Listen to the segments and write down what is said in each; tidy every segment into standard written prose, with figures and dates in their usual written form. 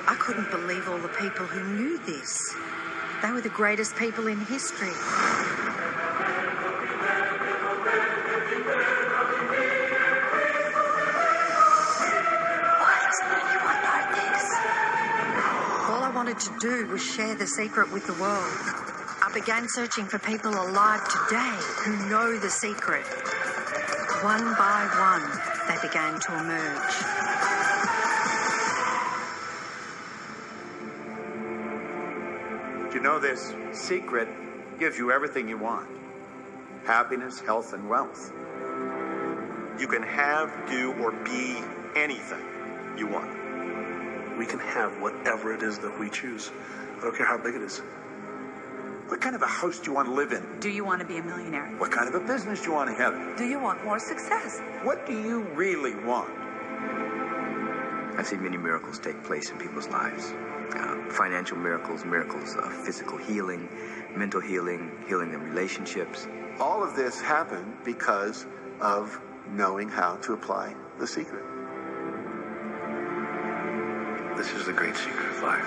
I couldn't believe all the people who knew this. They were the greatest people in history. Why doesn't anyone know this? All I wanted to do was share the secret with the world. I began searching for people alive today who know the secret. One by one, they began to emerge. You know, this secret gives you everything you want. Happiness, health, and wealth. You can have, do, or be anything you want. We can have whatever it is that we choose. I don't care how big it is. What kind of a house do you want to live in? Do you want to be a millionaire? What kind of a business do you want to have? Do you want more success? What do you really want? I've seen many miracles take place in people's lives. Financial miracles, miracles of physical healing, mental healing, healing in relationships. All of this happened because of knowing how to apply the secret. This is the great secret of life.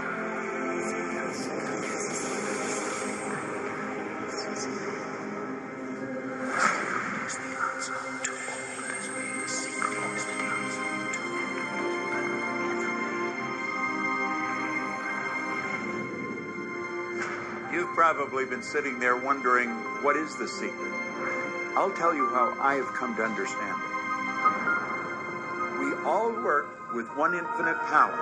You've probably been sitting there wondering, what is the secret? I'll tell you how I have come to understand it. We all work with one infinite power.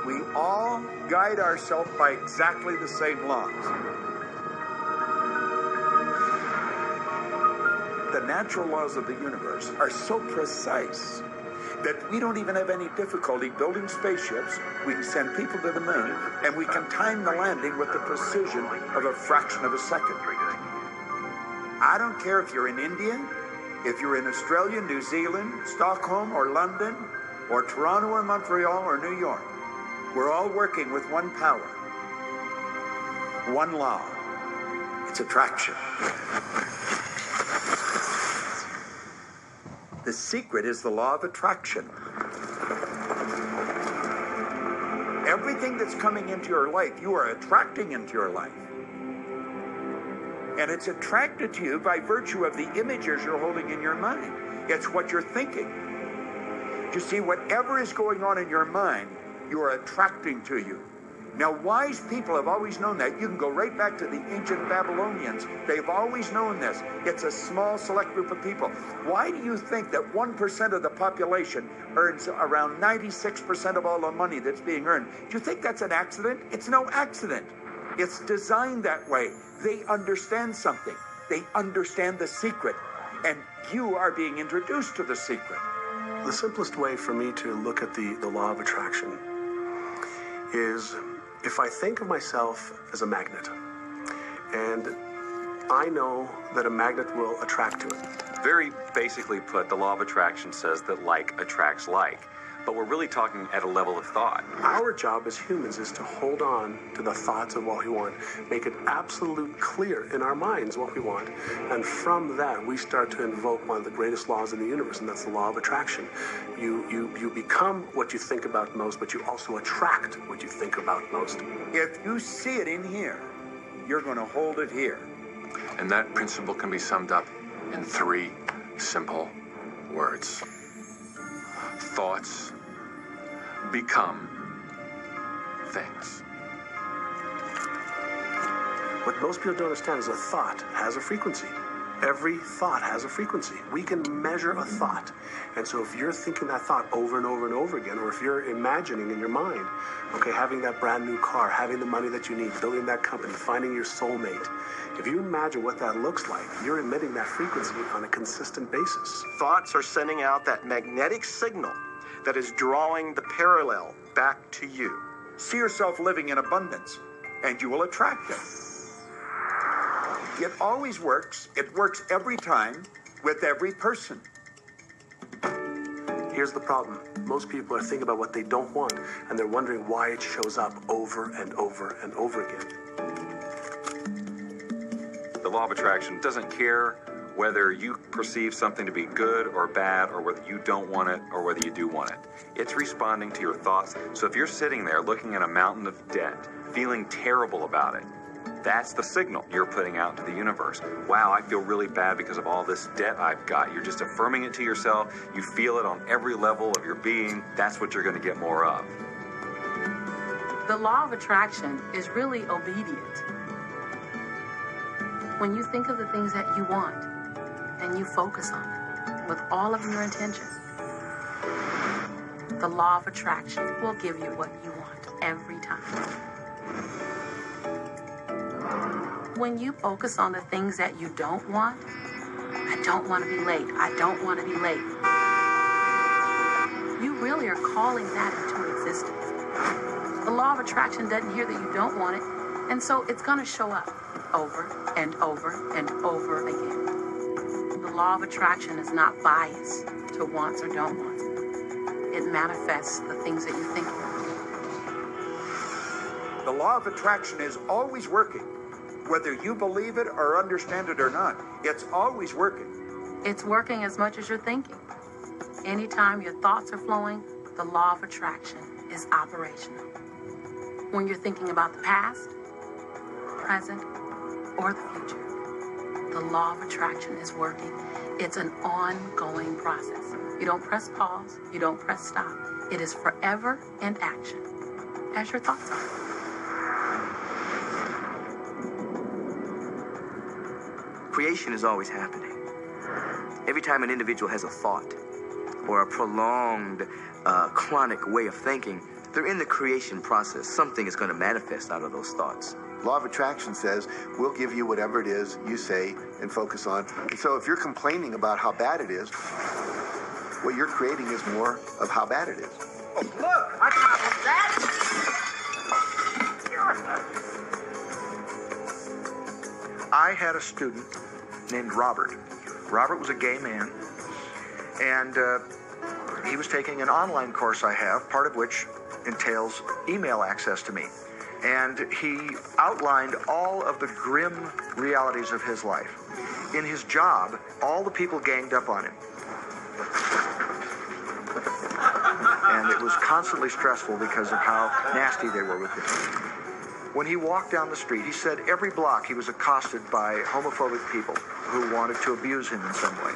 We all guide ourselves by exactly the same laws. The natural laws of the universe are so precise that we don't even have any difficulty building spaceships. We can send people to the moon, and we can time the landing with the precision of a fraction of a second. I don't care if you're in India, if you're in Australia, New Zealand, Stockholm, or London, or Toronto, or Montreal, or New York. We're all working with one power, one law. It's attraction. The secret is the law of attraction. Everything that's coming into your life, you are attracting into your life. And it's attracted to you by virtue of the images you're holding in your mind. It's what you're thinking. You see, whatever is going on in your mind, you are attracting to you. Now, wise people have always known that. You can go right back to the ancient Babylonians. They've always known this. It's a small, select group of people. Why do you think that 1% of the population earns around 96% of all the money that's being earned? Do you think that's an accident? It's no accident. It's designed that way. They understand something. They understand the secret. And you are being introduced to the secret. The simplest way for me to look at the law of attraction is if I think of myself as a magnet, and I know that a magnet will attract to it. Very basically put, the law of attraction says that like attracts like. But we're really talking at a level of thought. Our job as humans is to hold on to the thoughts of what we want, make it absolute clear in our minds what we want, and from that we start to invoke one of the greatest laws in the universe, and that's the law of attraction. You become what you think about most, but you also attract what you think about most. If you see it in here, you're going to hold it here. And that principle can be summed up in 3 simple words. Thoughts become things. What most people don't understand is a thought has a frequency. Every thought has a frequency. We can measure a thought. And so if you're thinking that thought over and over and over again, or if you're imagining in your mind, okay, having that brand new car, having the money that you need, building that company, finding your soulmate, if you imagine what that looks like, you're emitting that frequency on a consistent basis. Thoughts are sending out that magnetic signal that is drawing the parallel back to you. See yourself living in abundance, and you will attract it. It always works. It works every time with every person. Here's the problem. Most people are thinking about what they don't want, and they're wondering why it shows up over and over and over again. The law of attraction doesn't care whether you perceive something to be good or bad, or whether you don't want it or whether you do want it. It's responding to your thoughts. So if you're sitting there looking at a mountain of debt, feeling terrible about it, that's the signal you're putting out into the universe. Wow, I feel really bad because of all this debt I've got. You're just affirming it to yourself. You feel it on every level of your being. That's what you're going to get more of. The law of attraction is really obedient. When you think of the things that you want and you focus on them with all of your intention, the law of attraction will give you what you want every time. When you focus on the things that you don't want, I don't want to be late, I don't want to be late, you really are calling that into existence. The law of attraction doesn't hear that you don't want it, and so it's going to show up over and over and over again. The law of attraction is not biased to wants or don't wants. It manifests the things that you think of. The law of attraction is always working. Whether you believe it or understand it or not, it's always working. It's working as much as you're thinking. Anytime your thoughts are flowing, the law of attraction is operational. When you're thinking about the past, present, or the future, the law of attraction is working. It's an ongoing process. You don't press pause, you don't press stop. It is forever in action, as your thoughts are. Creation is always happening. Every time an individual has a thought or a prolonged, chronic way of thinking, they're in the creation process. Something is going to manifest out of those thoughts. Law of attraction says we'll give you whatever it is you say and focus on. And so if you're complaining about how bad it is, what you're creating is more of how bad it is. Oh, look, I got that. I had a student named Robert. Robert was a gay man, and he was taking an online course I have, part of which entails email access to me. And he outlined all of the grim realities of his life. In his job, all the people ganged up on him. And it was constantly stressful because of how nasty they were with him. When he walked down the street, he said every block he was accosted by homophobic people who wanted to abuse him in some way.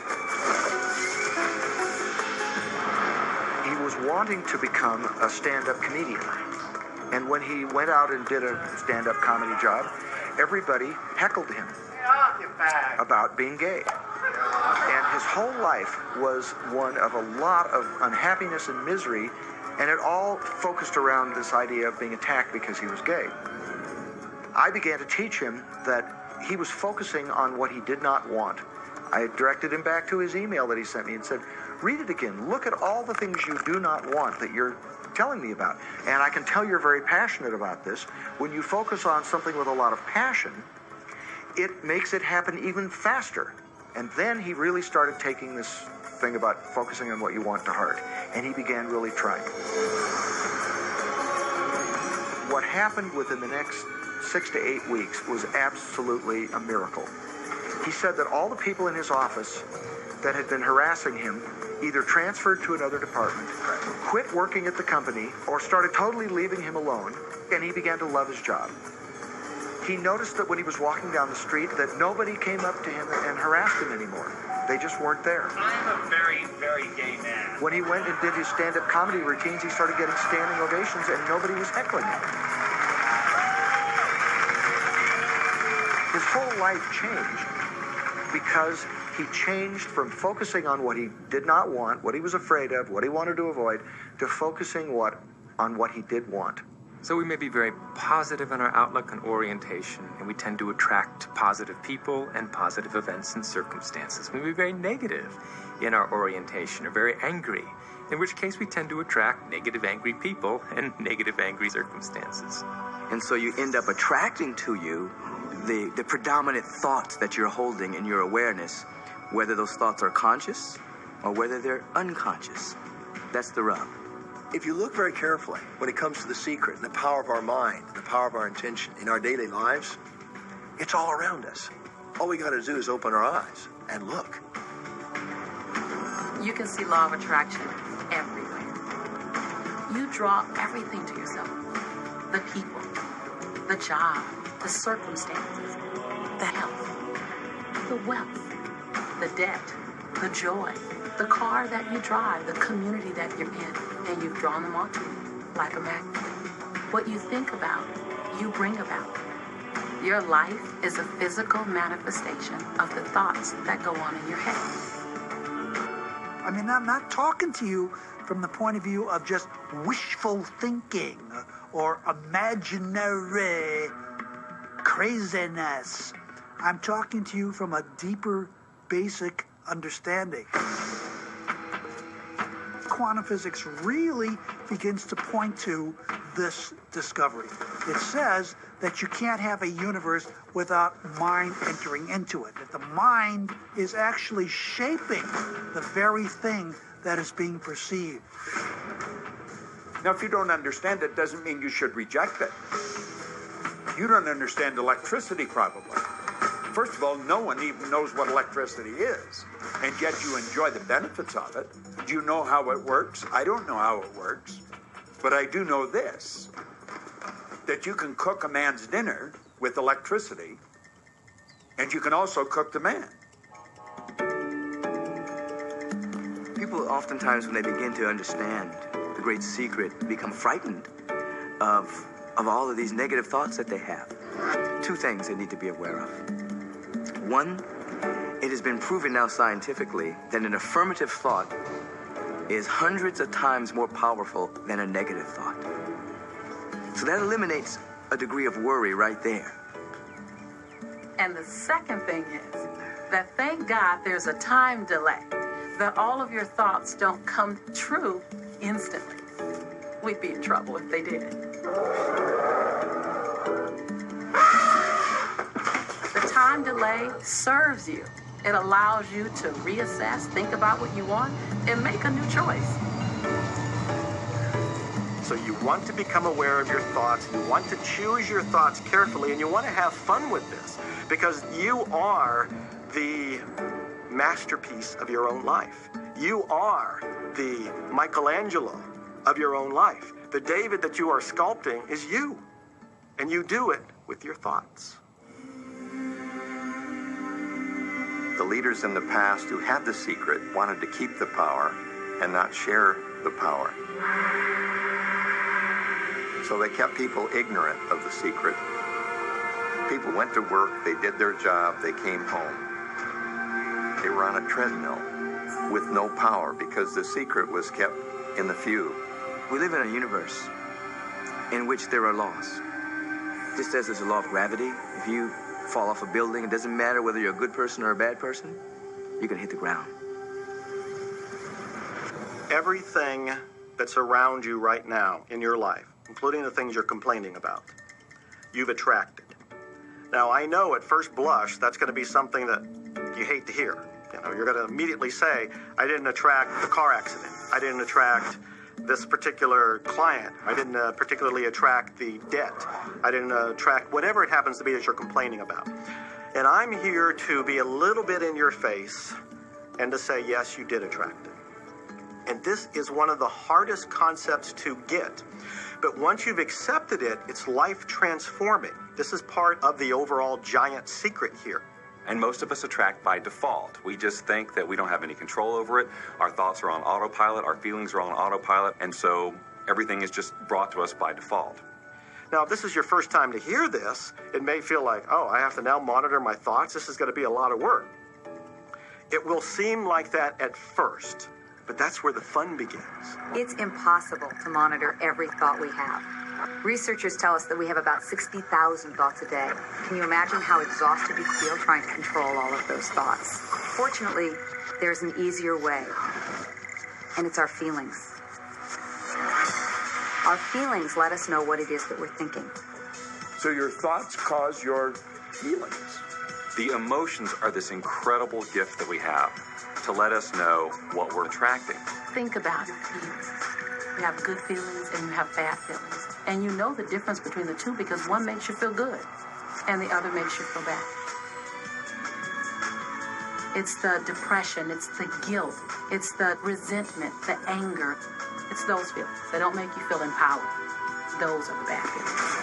He was wanting to become a stand-up comedian. And when he went out and did a stand-up comedy job, everybody heckled him about being gay. And his whole life was one of a lot of unhappiness and misery, and it all focused around this idea of being attacked because he was gay. I began to teach him that he was focusing on what he did not want. I directed him back to his email that he sent me and said, read it again. Look at all the things you do not want that you're telling me about. And I can tell you're very passionate about this. When you focus on something with a lot of passion, it makes it happen even faster. And then he really started taking this thing about focusing on what you want to heart. And he began really trying. What happened within the next 6 to 8 weeks was absolutely a miracle. He said that all the people in his office that had been harassing him either transferred to another department, quit working at the company, or started totally leaving him alone, and he began to love his job. He noticed that when he was walking down the street that nobody came up to him and harassed him anymore. They just weren't there. I'm a very, very gay man. When he went and did his stand-up comedy routines, he started getting standing ovations and nobody was heckling him. His whole life changed because he changed from focusing on what he did not want, what he was afraid of, what he wanted to avoid, to focusing on what he did want. So we may be very positive in our outlook and orientation, and we tend to attract positive people and positive events and circumstances. We may be very negative in our orientation or very angry, in which case we tend to attract negative, angry people and negative, angry circumstances. And so you end up attracting to you the predominant thoughts that you're holding in your awareness, whether those thoughts are conscious or whether they're unconscious. That's the rub. If you look very carefully, when it comes to the secret and the power of our mind, the power of our intention in our daily lives, it's all around us. All we got to do is open our eyes and look. You can see law of attraction everywhere. You draw everything to yourself. The people, the job, the circumstances, the health, the wealth, the debt, the joy, the car that you drive, the community that you're in, and you've drawn them onto you like a magnet. What you think about, you bring about. Your life is a physical manifestation of the thoughts that go on in your head. I mean, I'm not talking to you from the point of view of just wishful thinking or imaginary craziness. I'm talking to you from a deeper, basic understanding. Quantum physics really begins to point to this discovery. It says that you can't have a universe without mind entering into it, that the mind is actually shaping the very thing that is being perceived. Now, if you don't understand it, doesn't mean you should reject it. You don't understand electricity, probably. First of all, no one even knows what electricity is, and yet you enjoy the benefits of it. Do you know how it works? I don't know how it works, but I do know this, that you can cook a man's dinner with electricity, and you can also cook the man. People oftentimes, when they begin to understand the great secret, become frightened of all of these negative thoughts that they have. Two things they need to be aware of. One, it has been proven now scientifically that an affirmative thought is hundreds of times more powerful than a negative thought. So that eliminates a degree of worry right there. And the second thing is that thank God there's a time delay, that all of your thoughts don't come true instantly. We'd be in trouble if they did. The time delay serves you. It allows you to reassess, think about what you want, and make a new choice. So you want to become aware of your thoughts, you want to choose your thoughts carefully, and you want to have fun with this, because you are the masterpiece of your own life. You are the Michelangelo of your own life. The David that you are sculpting is you, and you do it with your thoughts. The leaders in the past who had the secret wanted to keep the power and not share the power. So they kept people ignorant of the secret. People went to work, they did their job, they came home. They were on a treadmill with no power because the secret was kept in the few. We live in a universe in which there are laws. Just as there's a law of gravity, if you fall off a building, it doesn't matter whether you're a good person or a bad person, you're gonna hit the ground. Everything that's around you right now in your life, including the things you're complaining about, you've attracted. Now, I know at first blush, that's going to be something that you hate to hear. You know, you're going to immediately say, I didn't attract the car accident. I didn't attract this particular client. I didn't particularly attract the debt. I didn't attract whatever it happens to be that you're complaining about. And I'm here to be a little bit in your face and to say, yes, you did attract it. And this is one of the hardest concepts to get. But once you've accepted it, it's life transforming. This is part of the overall giant secret here. And most of us attract by default. We just think that we don't have any control over it. Our thoughts are on autopilot, our feelings are on autopilot, and so everything is just brought to us by default. Now, if this is your first time to hear this, it may feel like, oh, I have to now monitor my thoughts. This is going to be a lot of work. It will seem like that at first, but that's where the fun begins. It's impossible to monitor every thought we have. Researchers tell us that we have about 60,000 thoughts a day. Can you imagine how exhausted you feel trying to control all of those thoughts? Fortunately, there's an easier way, and it's our feelings. Our feelings let us know what it is that we're thinking. So your thoughts cause your feelings. The emotions are this incredible gift that we have to let us know what we're attracting. think about it. You have good feelings and you have bad feelings. And you know the difference between the two because one makes you feel good and the other makes you feel bad. It's the depression, it's the guilt, it's the resentment, the anger. It's those feelings. They don't make you feel empowered. Those are the bad feelings.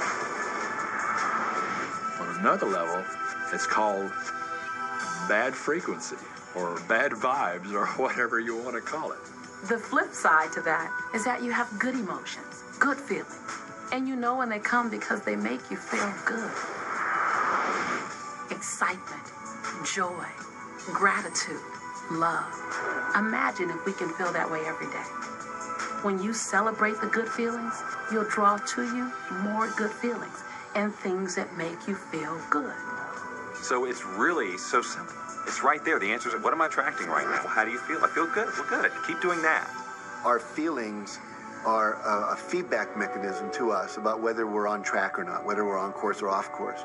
On another level, it's called bad frequency or bad vibes or whatever you want to call it. The flip side to that is that you have good emotions, good feelings. And you know when they come because they make you feel good. Excitement, joy, gratitude, love. Imagine if we can feel that way every day. When you celebrate the good feelings, you'll draw to you more good feelings and things that make you feel good. So it's really so simple. It's right there. The answer is, what am I attracting right now? Well, how do you feel? I feel good. Well, good. Keep doing that. Our feelings are a feedback mechanism to us about whether we're on track or not, whether we're on course or off course.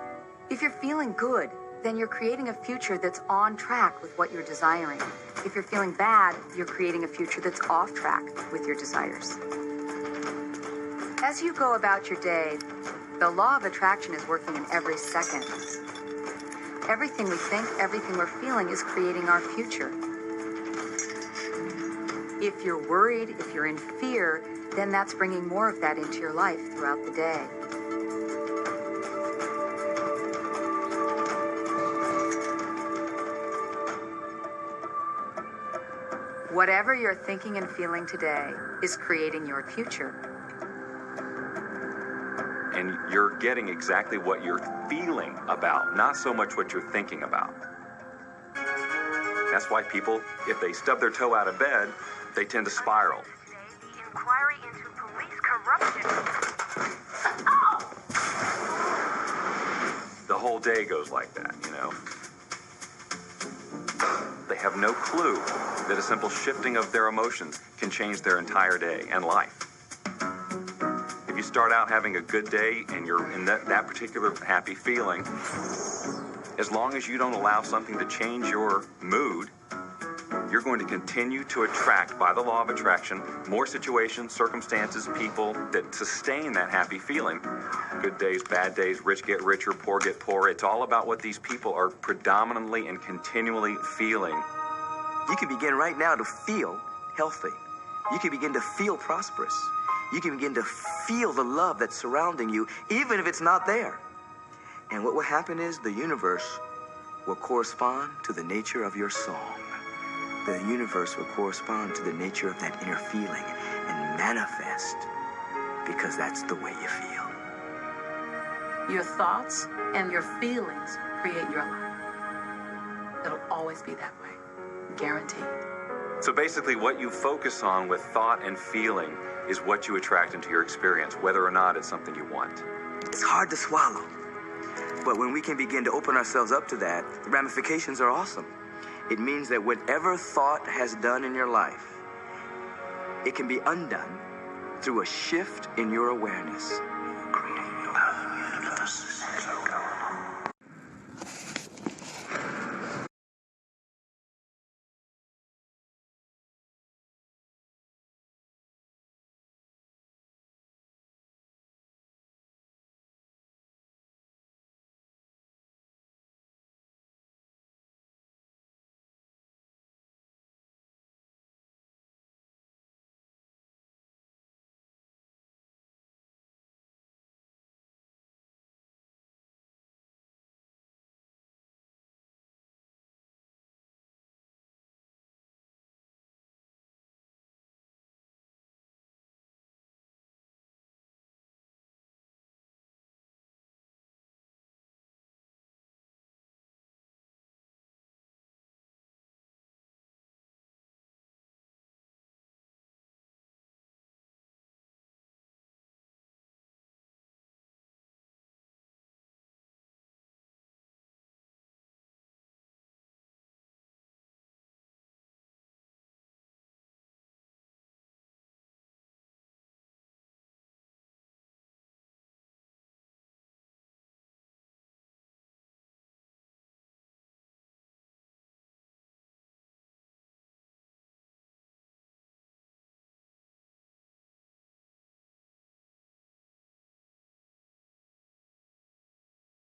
If you're feeling good, then you're creating a future that's on track with what you're desiring. If you're feeling bad, you're creating a future that's off track with your desires. As you go about your day, the law of attraction is working in every second. Everything we think, everything we're feeling is creating our future. If you're worried, if you're in fear, then that's bringing more of that into your life throughout the day. Whatever you're thinking and feeling today is creating your future. And you're getting exactly what you're feeling about, not so much what you're thinking about. That's why people, if they stub their toe out of bed, they tend to spiral. Inquiry into police corruption. The whole day goes like that, you know. They have no clue that a simple shifting of their emotions can change their entire day and life. If you start out having a good day and you're in that particular happy feeling, as long as you don't allow something to change your mood, you're going to continue to attract, by the law of attraction, more situations, circumstances, people that sustain that happy feeling. Good days, bad days, rich get richer, poor get poorer. It's all about what these people are predominantly and continually feeling. You can begin right now to feel healthy. You can begin to feel prosperous. You can begin to feel the love that's surrounding you, even if it's not there. And what will happen is the universe will correspond to the nature of your song. The universe will correspond to the nature of that inner feeling and manifest, because that's the way you feel. Your thoughts and your feelings create your life. It'll always be that way. Guaranteed. So basically what you focus on with thought and feeling is what you attract into your experience, whether or not it's something you want. It's hard to swallow. But when we can begin to open ourselves up to that, the ramifications are awesome. It means that whatever thought has done in your life, it can be undone through a shift in your awareness.